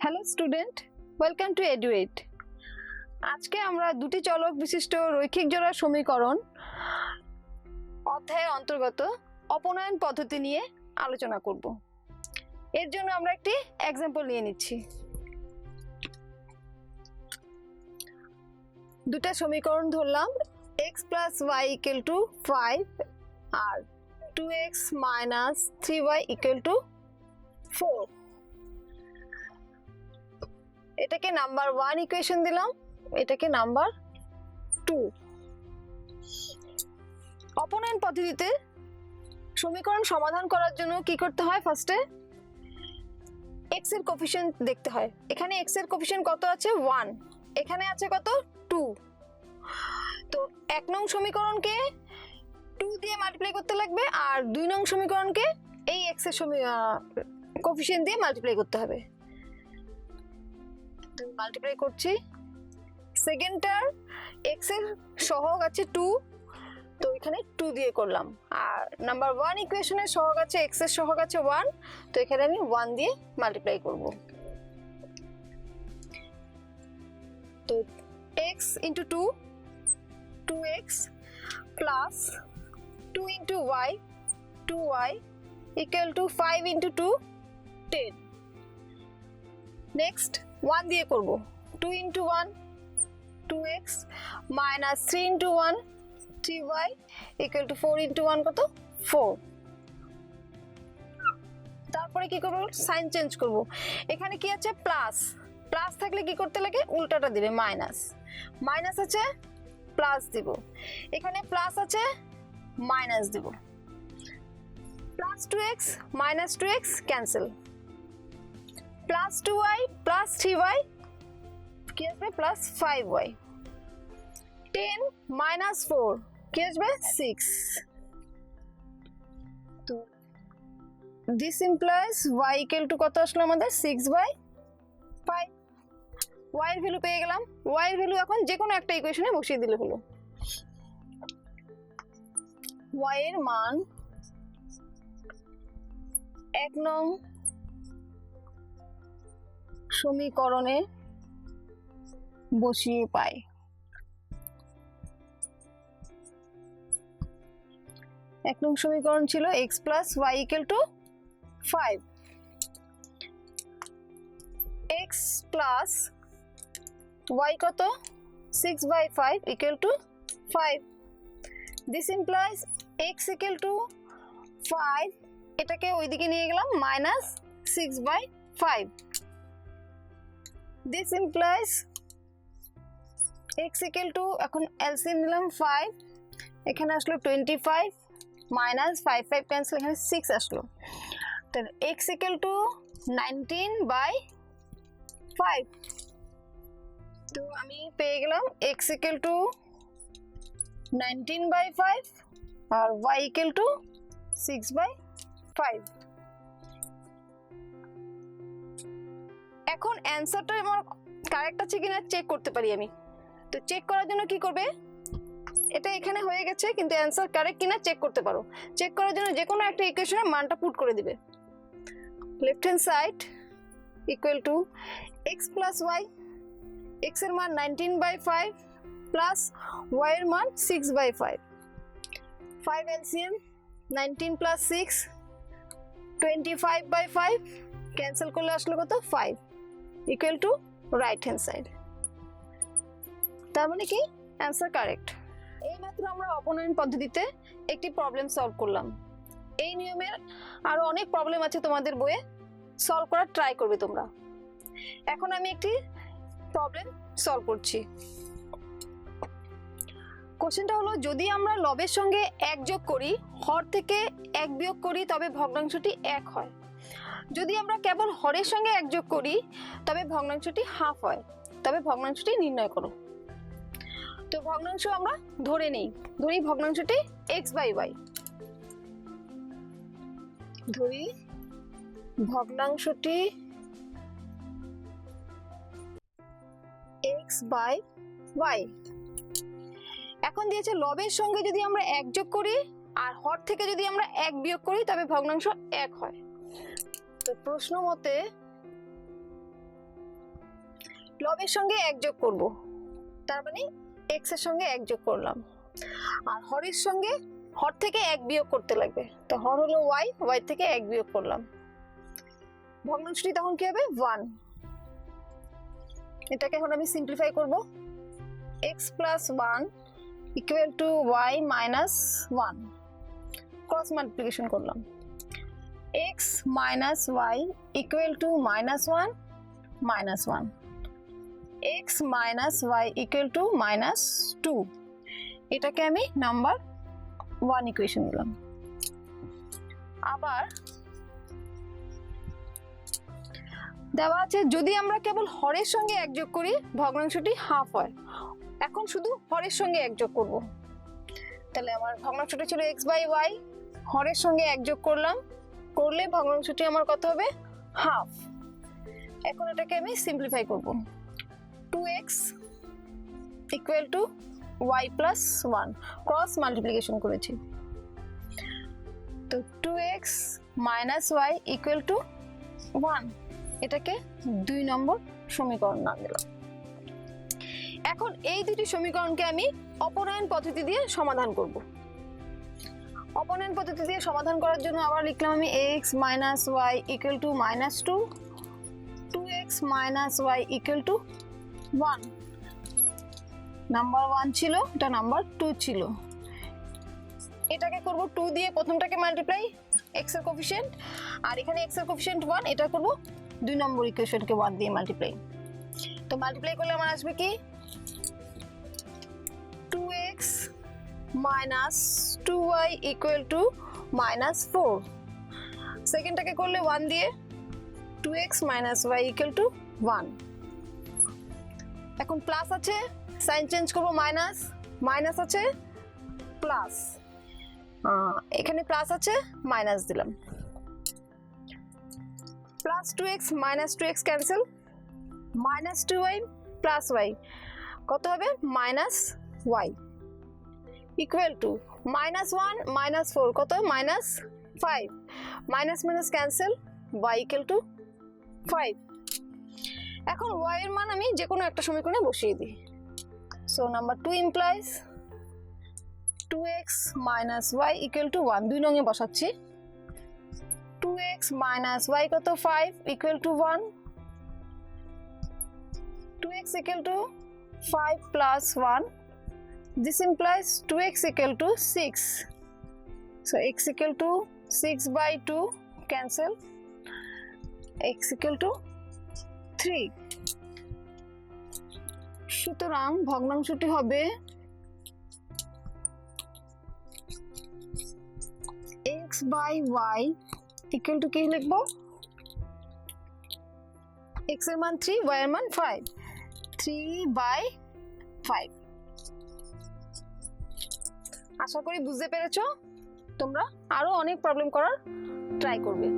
Hello student, welcome to Eduate. আজকে আমরা দুটি চলক বিশিষ্ট রৈখিক জোড়ার সমীকরণ অধ্যায়ের অন্তর্গত অপনয়ন পদ্ধতি নিয়ে আলোচনা করব। এর জন্য আমরা একটি এক্সাম্পল নিয়ে নিচ্ছি। দুটা সমীকরণ ধরলাম, x plus y equal to 5 R 2x minus 3y equal to 4। এটাকে নাম্বার 1 ইকুয়েশন দিলাম, এটাকে নাম্বার 2। অপনয়ন পদ্ধতিতে সমীকরণ সমাধান করার জন্য কি করতে হয়? ফার্স্টে x এর কোফিশিয়েন্ট দেখতে হয়। এখানে x এর কোফিশিয়েন্ট কত আছে? 1। এখানে আছে কত? 2। তো 1 নং সমীকরণকে 2 দিয়ে মাল্টিপ্লাই করতে লাগবে, আর 2 নং সমীকরণকে এই x এর কোফিশিয়েন্ট দিয়ে মাল্টিপ্লাই করতে হবে। মাল্টিপ্লাই করছি, সেকেন্ডটার x এর সহগ আছে 2, তো এখানে 2 দিয়ে করলাম। আর নাম্বার 1 ইকুয়েশনের সহগ আছে x এর সহগ আছে 1, তো এখানে আমি 1 দিয়ে মাল্টিপ্লাই করব। তো x into 2, 2x plus 2 into y, 2y equal to 5 into 2, 10। Next 1 দিয়ে করব, 2 into 1, 2x minus 3 into 1, 3y equal to 4 into 1 কত? 4। তারপরে কি করব? সাইন চেঞ্জ করব। এখানে কি আছে? প্লাস। প্লাস থাকলে কি করতে লাগে? উল্টাটা দিবে, মাইনাস। মাইনাস আছে, প্লাস দিব। এখানে প্লাস আছে, মাইনাস দিব। Plus 2x minus 2x cancel. Plus 2y plus 3y কি আসবে? Plus 5y। 10 মাইনাস 4 কি আসবে? 6। তো this implies y equal to কত আসলো আমাদের? 6/5। y এর ভ্যালু পেয়ে গেলাম। y এর ভ্যালু এখন যে কোনো একটা ইকুয়েশনে বসিয়ে দিলে হলো। y এর মান 1 নং সমীকরণে বসিয়ে পাই। এক নং সমীকরণ ছিল x plus y equal to 5। x plus y কত? 6/5 equal to 5। This implies x equal to 5, এটাকে ওইদিকে নিয়ে গেলাম, minus 6/5। This implies x equal to, এখন LCM নিলাম 5, এখানে আসলো 25 মাইনাস 5 ক্যান্সেল, এখানে 6 আসলো। তাহলে x equal to 19/5। তো আমি পেয়ে গেলাম x equal to 19/5 R y equal to 6/5। এখন অ্যানসারটা আমার কারেক্ট আছে কিনা চেক করতে পারি আমি। তো চেক করার জন্য কি করবে? এটা এখানে হয়ে গেছে, কিন্তু অ্যানসার কারেক্ট কিনা চেক করতে পারো। চেক করার জন্য যে কোনো একটা ইকুয়েশনের মানটা পুট করে দিবে। Left hand side equal to x plus y, x এর মান 19/5 প্লাস y এর মান 6/5। 5 এলসিএম, 19 প্লাস 6 25/5 ক্যান্সেল করলে আসলো কত? 5 equal to right hand side. তার মানে কি অ্যান্সার কারেক্ট। এই মাত্র আমরা অপনয়ন পদ্ধতিতে একটি প্রবলেম সলভ করলাম। এই নিয়মের আরো অনেক প্রবলেম আছে তোমাদের বইয়ে, সলভ করার ট্রাই করবে তোমরা। এখন আমি একটি প্রবলেম সলভ করছি। কোশ্চেনটা হলো, যদি আমরা লবের সঙ্গে 1 যোগ করি, হর থেকে 1 বিয়োগ করি, তবে ভগ্নাংশটি 1 হয়। যদি আমরা কেবল হরের সঙ্গে 1 যোগ করি, তবে ভগ্নাংশটি হাফ হয়। তবে ভগ্নাংশটি নির্ণয় করো। তো ভগ্নাংশ আমরা ধরে নেই, ধরি ভগ্নাংশটি x/y। ধরি ভগ্নাংশটি x/y। এখন দিয়েছে লবের সঙ্গে যদি আমরা 1 যোগ করি আর হর থেকে যদি আমরা 1 বিয়োগ করি, তবে ভগ্নাংশ 1 হয়। তো প্রশ্ন মতে লবের সঙ্গে 1 যোগ করব, তার মানে x এর সঙ্গে 1 যোগ করলাম, আর হরের সঙ্গে হর থেকে 1 বিয়োগ করতে লাগবে, তো হর হলো y, y থেকে 1 বিয়োগ করলাম, ভগ্নাংশটি তখন কি হবে 1। এটাকে এখন আমি সিম্পলিফাই করব, x plus 1 equal to y minus 1, cross multiplication করলাম, x minus y equal to minus 1 minus 1, x minus y equal to minus 2, এটাকে আমি নাম্বার 1 ইকুয়েশন দিলাম। আবার দেওয়া আছে যদি আমরা কেবল হরের সঙ্গে 1 যোগ করি ভগ্নাংশটি হাফ হয়। এখন শুধু হরের সঙ্গে 1 যোগ করব, তাহলে আমার ভগ্নাংশটি ছিল x বাই y, হরের সঙ্গে 1 যোগ করলাম, করলে ভগ্নাংশটি আমার কত হবে হাফ। এখন এটাকে আমি সিম্পলিফাই করব, 2x equal to y plus 1, cross multiplication করেছি, তো 2x minus y equal to 1, এটাকে 2 নম্বর সমীকরণ নাম দিলাম। এখন এই দুটি সমীকরণকে আমি অপনয়ন পদ্ধতি দিয়ে সমাধান করব। অপনয়ন পদ্ধতি দিয়ে সমাধান করার জন্য আবার লিখলাম আমি x minus y equal to minus 2, 2x minus y equal to 1, number 1 ছিল, এটা নাম্বার 2 ছিল। এটাকে করব 2 দিয়ে প্রথমটাকে মাল্টিপ্লাই x এর কোফিশিয়েন্ট, আর এখানে x এর কোফিশিয়েন্ট 1, এটা করব 2 নম্বর ইকুয়েশনকে 1 দিয়ে মাল্টিপ্লাই। তো মাল্টিপ্লাই করলে আমার আসবে কি 2x minus 2y equal to minus 4, সেকেন্ডটাকে করলে 1 দিয়ে 2x minus y equal to 1। এখন প্লাস আছে, সাইন চেঞ্জ করব মাইনাস, মাইনাস আছে প্লাস, এখানে প্লাস আছে মাইনাস দিলাম, plus 2x minus 2x cancel, minus 2y plus y কত হবে minus y equal to minus 1 minus 4 কত minus 5, minus minus cancel, y equal to 5। এখন y এর মান আমি যে কোনো একটা সমীকরণে বসিয়ে দিই, so number 2 implies 2x minus y equal to 1, 2 নং এ বসাচ্ছি, 2x মাইনাস y কত 5 equal to 1, 2x equal to 5 plus 1, this implies 2x equal to 6, so x equal to 6 by 2 cancel, x equal to 3, সুতরাং ভগ্নাংশটি হবে x by y equal to কি লিখব, x এর মান 3, y এর মান 5, 3 by 5। আশা করি বুঝতে পেরেছো, তোমরা আরো অনেক প্রবলেম করার ট্রাই করবে।